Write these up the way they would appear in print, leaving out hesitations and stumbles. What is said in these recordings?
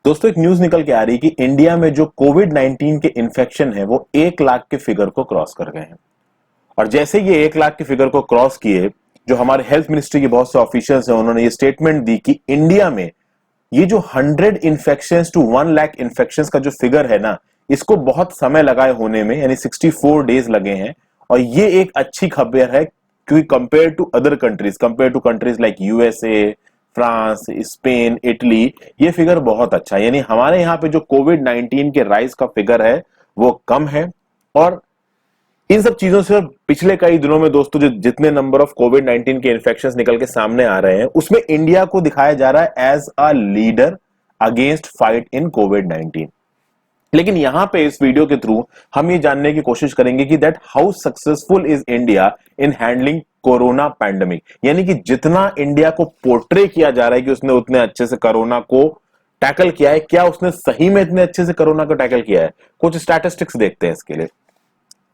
दोस्तों एक न्यूज निकल के आ रही है कि इंडिया में जो कोविड 19 के इन्फेक्शन है वो 1 लाख के फिगर को क्रॉस कर गए हैं। और जैसे ये 1 लाख के फिगर को क्रॉस किए, जो हमारे हेल्थ मिनिस्ट्री के बहुत से ऑफिशियल्स हैं उन्होंने ये स्टेटमेंट दी कि इंडिया में ये जो 100 इन्फेक्शंस टू 1 लाख इन्फेक्शंस का जो फिगर है ना, इसको बहुत समय लगाए होने में, यानी 64 डेज लगे हैं। और ये एक अच्छी खबर है क्योंकि compare to other countries, compare to countries like USA, France, Spain, Italy, ये फिगर बहुत अच्छा है। यानी हमारे यहाँ पे जो कोविड 19 के राइज का फिगर है वो कम है। और इन सब चीजों से पिछले कई दिनों में दोस्तों जो जितने नंबर ऑफ कोविड 19 के इन्फेक्शंस निकल के सामने आ रहे हैं उसमें इंडिया को दिखाया जा रहा है as a leader against fight in COVID 19। लेकिन यहां पे इस वीडियो के थ्रू हम ये जानने की कोशिश करेंगे कि that how successful is India in handling corona pandemic. यानी कि जितना इंडिया को पोर्ट्रे किया जा रहा है कि उसने उतने अच्छे से कोरोना को टैकल किया है, क्या उसने सही में इतने अच्छे से कोरोना को टैकल किया है। कुछ स्टैटिस्टिक्स देखते हैं इसके लिए।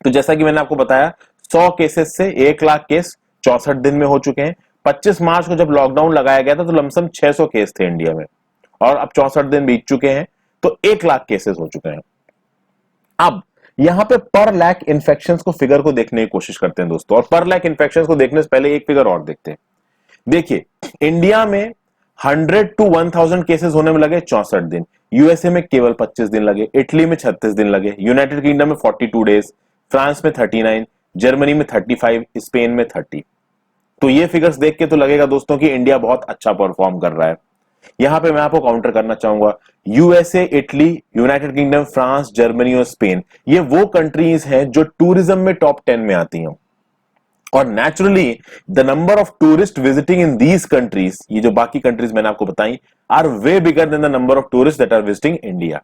तो जैसा कि मैंने आपको बताया, 100 केसेस से 1 लाख केस 64 दिन में हो चुके हैं। 25 मार्च को जब लॉकडाउन लगाया गया था तो लमसम 600 केस थे इंडिया में, और अब 64 दिन बीत चुके हैं तो 1 लाख केसेस हो चुके हैं। अब यहां पे पर लाख इन्फेक्शंस को फिगर को देखने की कोशिश करते हैं दोस्तों, और पर लाख इन्फेक्शंस को देखने से पहले एक फिगर और देखते हैं। देखिए, इंडिया में 100 टू 1000 केसेस होने में लगे 64 दिन, यूएसए में केवल 25 दिन लगे, इटली में 36 दिन लगे, यूनाइटेड किंगडम में 42 डेज, फ्रांस में 39, जर्मनी में 35, स्पेन में 30। तो ये फिगर्स देख के तो लगेगा दोस्तों कि इंडिया बहुत अच्छा परफॉर्म कर रहा है। यहां पे मैं आपको काउंटर करना चाहूंगा, USA, Italy, United kingdom, France, Germany और स्पेन, ये वो कंट्रीज हैं जो टूरिज्म में टॉप 10 में आती हैं। और naturally the number of tourist visiting in these countries, ये जो बाकी कंट्रीज मैंने आपको बताई, are way bigger than the number of tourist that are visiting India.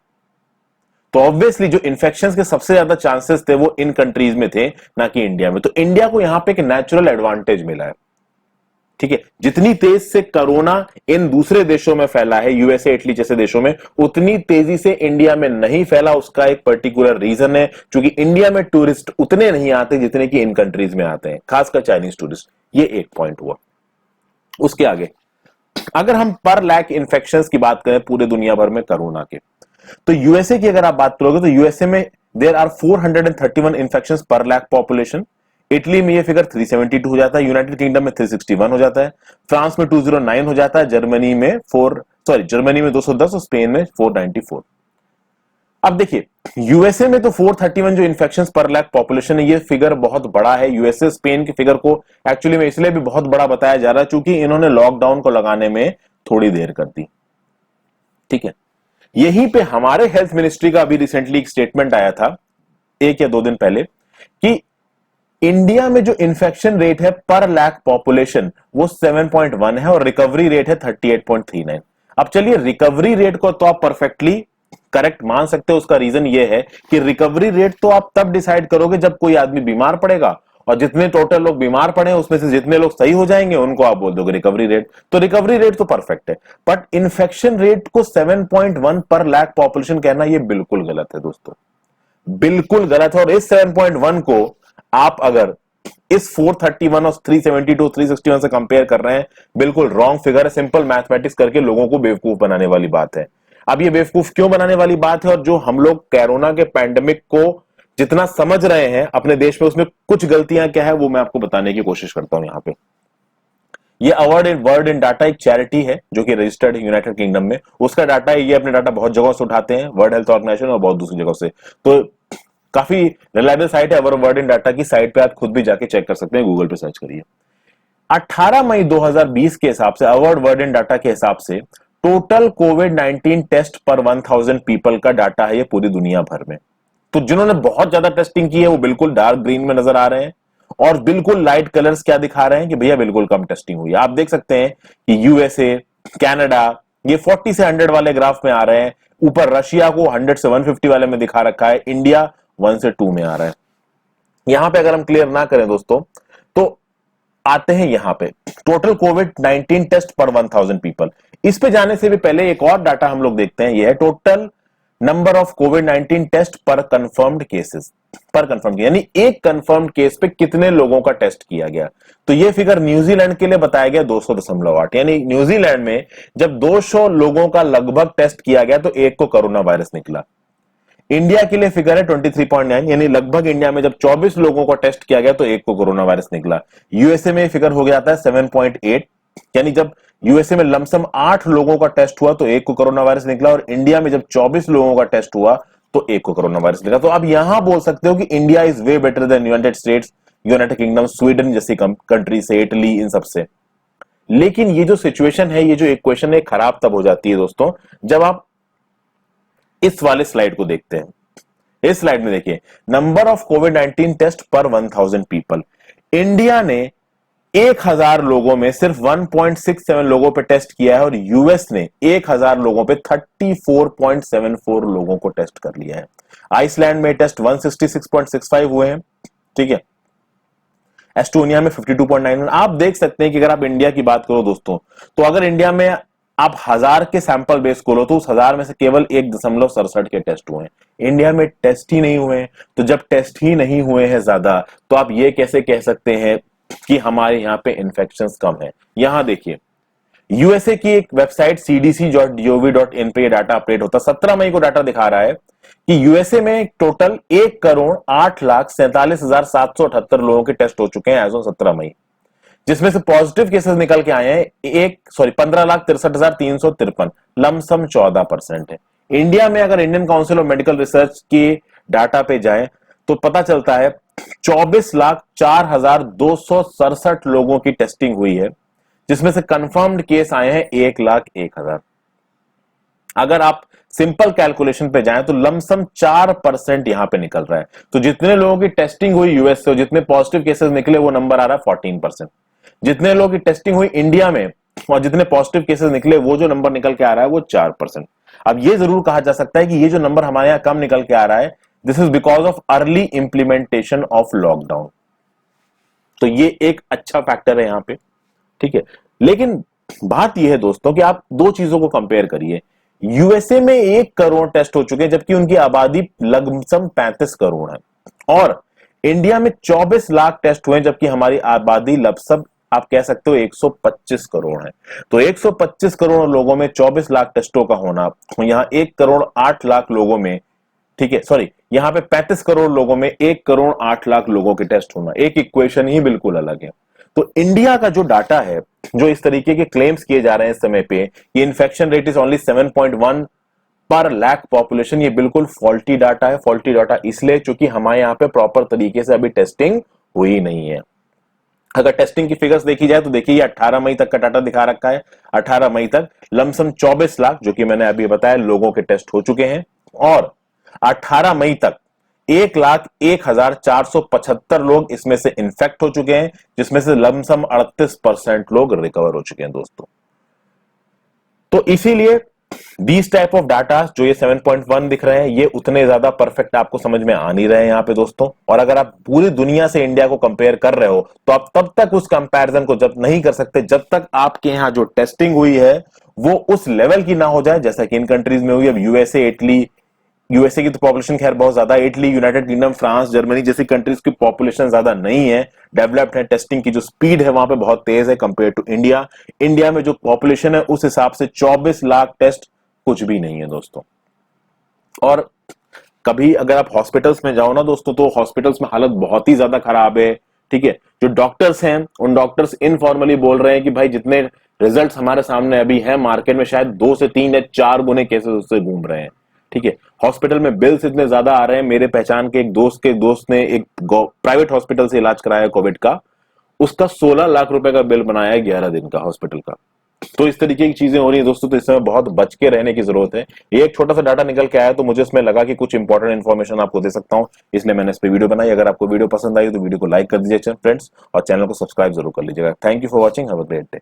तो ऑब्वियसली जो इन्फेक्शंस के सबसे ज्यादा चांसेस थे वो इन कंट्रीज में थे, ना कि इंडिया में। तो इंडिया को यहां पे एक नेचुरल एडवांटेज मिला है। ठीक है, जितनी तेज से कोरोना इन दूसरे देशों में फैला है, यूएसए, इटली जैसे देशों में, उतनी तेजी से इंडिया में नहीं फैला। उसका एक पर्टिकुलर रीजन है, क्योंकि इंडिया में टूरिस्ट उतने नहीं आते जितने कि इन कंट्रीज में आते हैं, खासकर चाइनीज टूरिस्ट। ये एक पॉइंट हुआ। उसके आगे अगर हम पर लाख इन्फेक्शंस की बात करें पूरे दुनिया भर में कोरोना के, तो यूएसए की अगर आप बात करोगे तो यूएसए में देयर आर 431 इन्फेक्शंस पर लाख पॉपुलेशन। इटली में ये फिगर 372 हो जाता है, यूनाइटेड किंगडम में 361 हो जाता है, फ्रांस में 209 हो जाता है, जर्मनी में 210 और स्पेन में 494। अब देखिए, यूएसए में तो 431 जो इन्फेक्शंस पर लाख पॉपुलेशन है, ये फिगर बहुत बड़ा है। यूएसए स्पेन के फिगर को एक्चुअली में इसलिए भी बहुत बड़ा बताया जा रहा है क्योंकि इन्होंने लॉकडाउन को लगाने में थोड़ी देर कर दी। ठीक है, यहीं पे हमारे हेल्थ मिनिस्ट्री का अभी रिसेंटली एक स्टेटमेंट आया था 1 या 2 दिन पहले कि इंडिया में जो इन्फेक्शन रेट है पर लाख पॉपुलेशन वो 7.1 है और रिकवरी रेट है 38.39। अब चलिए, रिकवरी रेट को तो आप परफेक्टली करेक्ट मान सकते हो। उसका रीजन ये है कि रिकवरी रेट तो आप तब डिसाइड करोगे जब कोई आदमी बीमार पड़ेगा, और जितने टोटल लोग बीमार पड़े उसमें से जितने लोग सही हो जाएंगे उनको आप बोल दोगे रिकवरी रेट। तो रिकवरी रेट तो परफेक्ट है, बट इन्फेक्शन रेट को 7.1 पर लाख पॉपुलेशन कहना ये बिल्कुल गलत है दोस्तों, बिल्कुल गलत है। और इस 7.1 को आप अगर इस 431 और 372 361 से कंपेयर कर रहे हैं, बिल्कुल रॉन्ग फिगर है। सिंपल मैथमेटिक्स करके लोगों को बेवकूफ बनाने वाली बात है। अब ये बेवकूफ क्यों बनाने वाली बात है, और जो हम लोग कोरोना के पैंडेमिक को जितना समझ रहे हैं अपने देश में, उसमें कुछ गलतियां क्या है वो मैं आपको बताने की कोशिश करता हूं। यहां पे ये award in word in data एक चैरिटी है जो कि रजिस्टर्ड है यूनाइटेड किंगडम में, उसका डाटा है। ये अपने डाटा बहुत जगह से उठाते हैं, वर्ल्ड हेल्थ ऑर्गेनाइजेशन और बहुत दूसरी जगह से। तो काफी रिलायबल साइट है अवर वर्ड इन डाटा की। साइट पे आप खुद भी जाके चेक कर सकते हैं, गूगल पे सर्च करिए। 18 मई 2020 के हिसाब से, अवार्ड वर्ड इन डाटा के हिसाब से, टोटल कोविड 19 टेस्ट पर 1000 पीपल का डाटा है ये पूरी दुनिया भर में। तो जिन्होंने बहुत ज्यादा टेस्टिंग की है वो बिल्कुल डार्क ग्रीन में नजर आ रहे हैं, और बिल्कुल लाइट कलर्स क्या दिखा रहे हैं कि भैया बिल्कुल कम टेस्टिंग हुई है। आप देख सकते हैं कि यूएसए, कनाडा, ये 40 से 100 वाले ग्राफ में आ रहे हैं। ऊपर रशिया को 100 से 150 वाले में दिखा रखा है, इंडिया 1 से 2 में आ रहा है। यहां पे अगर हम क्लियर ना करें दोस्तों, तो आते हैं यहां पे टोटल कोविड 19 टेस्ट पर 1000 पीपल। इस पे जाने से भी पहले एक और डाटा हम लोग देखते हैं, यह है total number of COVID 19 test per confirmed cases, per confirm यानी एक कंफर्म्ड केस पे कितने लोगों का टेस्ट किया गया। तो ये फिगर न्यूजीलैंड के लिए बताया गया 200.8, यानी न्यूजीलैंड में जब 200 लोगों का लगभग टेस्ट किया गया तो एक को कोरोना वायरस निकला। इंडिया के लिए फिगर है 23.9, यानी लगभग इंडिया में जब 24 लोगों को टेस्ट किया गया तो एक को कोरोना वायरस निकला। यूएसए में फिगर हो गया था 7.8, यानी जब यूएसए में लमसम 8 लोगों का टेस्ट हुआ तो एक को कोरोना वायरस निकला, और इंडिया में जब 24 लोगों का टेस्ट हुआ तो एक को कोरोना वायरस निकला। तो आप यहां बोल सकते हो कि India is way better than United states, United kingdom, Sweden जैसी कंट्री से, इटली, इन सबसे। लेकिन ये जो सिचुएशन है, ये जो इक्वेशन है, खराब तब हो जाती है दोस्तों जब आप इस वाले स्लाइड को देखते हैं। इस स्लाइड में देखिए, नंबर ऑफ कोविड 19 टेस्ट पर 1000 पीपल। इंडिया ने 1000 लोगों में सिर्फ 1.67 लोगों पे टेस्ट किया है, और यूएस ने 1000 लोगों पे 34.74 लोगों को टेस्ट कर लिया है। आइसलैंड में टेस्ट 166.65 हुए हैं, ठीक है। एस्टोनिया में 52.91। आप देख सकते हैं कि अगर आप इंडिया की बात करो दोस्तों, तो अगर इंडिया में आप 1000 के सैंपल बेस को लो तो उस 1000 में से केवल 1.67 के टेस्ट हुए हैं। इंडिया में टेस्ट ही नहीं हुए हैं। तो जब टेस्ट ही नहीं हुए हैं ज्यादा, तो आप ये कैसे कह सकते हैं कि हमारे यहाँ पे इन्फेक्शंस कम है। यहां देखिए, यूएसए की एक वेबसाइट cdc.gov.in पे ये डाटा अपडेट होता है। 17 मई को डाटा दिखा रहा है कि यूएसए में टोटल 1,08,47,778 लोगों के टेस्ट हो चुके हैं एज ऑन 17 मई, जिसमें से पॉजिटिव केसेस निकल के आए हैं 15,63,353, लमसम 14% है। इंडिया में अगर Indian council of medical research के डाटा पे जाएं तो पता चलता है 24,04,267 लोगों की टेस्टिंग हुई है, जिसमें से कंफर्म्ड केस आए हैं 1,01,000। अगर आप सिंपल कैलकुलेशन पे जाएं तो लमसम 4% यहां पे निकल रहा है। तो जितने लोगों की टेस्टिंग हुई यूएस से और जितने पॉजिटिव केसेस निकले वो नंबर आ रहा है 14%। जितने लोगों की टेस्टिंग हुई इंडिया में और जितने पॉजिटिव केसेस निकले वो जो नंबर निकल के आ रहा है वो 4%। अब ये जरूर कहा जा सकता है कि ये जो नंबर हमारे यहां कम निकल के आ रहा है, this is because of early implementation of lockdown. तो ये एक अच्छा फैक्टर है यहां पे, ठीक है। लेकिन बात यह है दोस्तों कि आप दो चीजों को कंपेयर करिए। यूएसए में 1 करोड़ टेस्ट हो चुके हैं जबकि उनकी आबादी लगभग 35 करोड़ है, और इंडिया में 24 लाख टेस्ट हुए जबकि हमारी आबादी लगभग आप कह सकते हो 125 करोड़ है। तो 125 करोड़ लोगों में 24 लाख टेस्टों का होना, यहां 1 करोड़ 8 लाख लोगों में, ठीक है, सॉरी, यहां पे 35 करोड़ लोगों में 1 करोड़ 8 लाख लोगों के टेस्ट होना, एक इक्वेशन ही बिल्कुल अलग है। तो इंडिया का जो डाटा है, जो इस तरीके के क्लेम्स किए जा रहे हैं इस समय पे, ये इन्फेक्शन रेट इज ओनली 7.1 पर लाख पॉपुलेशन, ये बिल्कुल फॉल्टी डाटा है। फॉल्टी डाटा इसलिए क्योंकि हमारे यहाँ पे प्रॉपर तरीके से अभी टेस्टिंग हुई नहीं है। अगर टेस्टिंग की फिगर्स देखी जाए तो देखिए, ये 18 मई तक का डाटा दिखा रखा है। 18 मई तक लमसम 24 लाख, जो कि मैंने अभी बताया, लोगों के टेस्ट हो चुके हैं, और 18 मई तक 1,01,475 लोग इसमें से इन्फेक्ट हो चुके हैं, जिसमें से लमसम 38% लोग रिकवर हो चुके हैं दोस्तों। तो इसीलिए दीज टाइप ऑफ डाटा जो ये 7.1 दिख रहे हैं, ये उतने ज्यादा परफेक्ट आपको समझ में आ नहीं रहे हैं यहाँ पे दोस्तों। और अगर आप पूरी दुनिया से इंडिया को कंपेयर कर रहे हो तो आप तब तक उस कंपैरिजन को जब नहीं कर सकते जब तक आपके यहाँ जो टेस्टिंग हुई है वो उस लेवल की ना हो जाए जैसा कि इन कंट्रीज में हुई। अब यूएसए, इटली, यूएसए की तो पॉपुलेशन खैर बहुत ज्यादा, Italy, United kingdom, France, Germany जैसी कंट्रीज की पॉपुलेशन ज्यादा नहीं है, डेवलप्ड है, टेस्टिंग की जो स्पीड है वहां पे बहुत तेज है कंपेयर टू इंडिया। इंडिया में जो पॉपुलेशन है उस हिसाब से 24 लाख टेस्ट कुछ भी नहीं है दोस्तों। और कभी अगर आप हॉस्पिटल्स में जाओ ना दोस्तों, तो हॉस्पिटल्स में हालत बहुत ही ज्यादा खराब है, ठीक है। जो डॉक्टर्स हैं उन डॉक्टर्स इनफॉर्मली बोल रहे हैं कि भाई जितने रिजल्ट्स हमारे सामने अभी हैं, मार्केट में शायद 2 से 3 या 4 गुने केसेस उससे घूम रहे हैं, ठीक है। हॉस्पिटल में बिल्स इतने ज्यादा आ रहे हैं। मेरे पहचान के एक दोस्त ने एक प्राइवेट हॉस्पिटल से इलाज कराया कोविड का, उसका 16 लाख रुपए का बिल बनाया है 11 दिन का हॉस्पिटल का। तो इस तरीके की चीजें हो रही है दोस्तों, तो इस समय बहुत बच के रहने की जरूरत है। ये एक छोटा सा डाटा निकल के आया तो मुझे इसमें लगा कि कुछ इंपॉर्टेंट इन्फॉर्मेशन आपको दे सकता हूं, इसलिए मैंने इस पे वीडियो बनाई। अगर आपको वीडियो पसंद आई तो वीडियो को लाइक कर दीजिए फ्रेंड्स, और चैनल को सब्सक्राइब जरूर कर लीजिएगा। Thank you for watching, have a great day.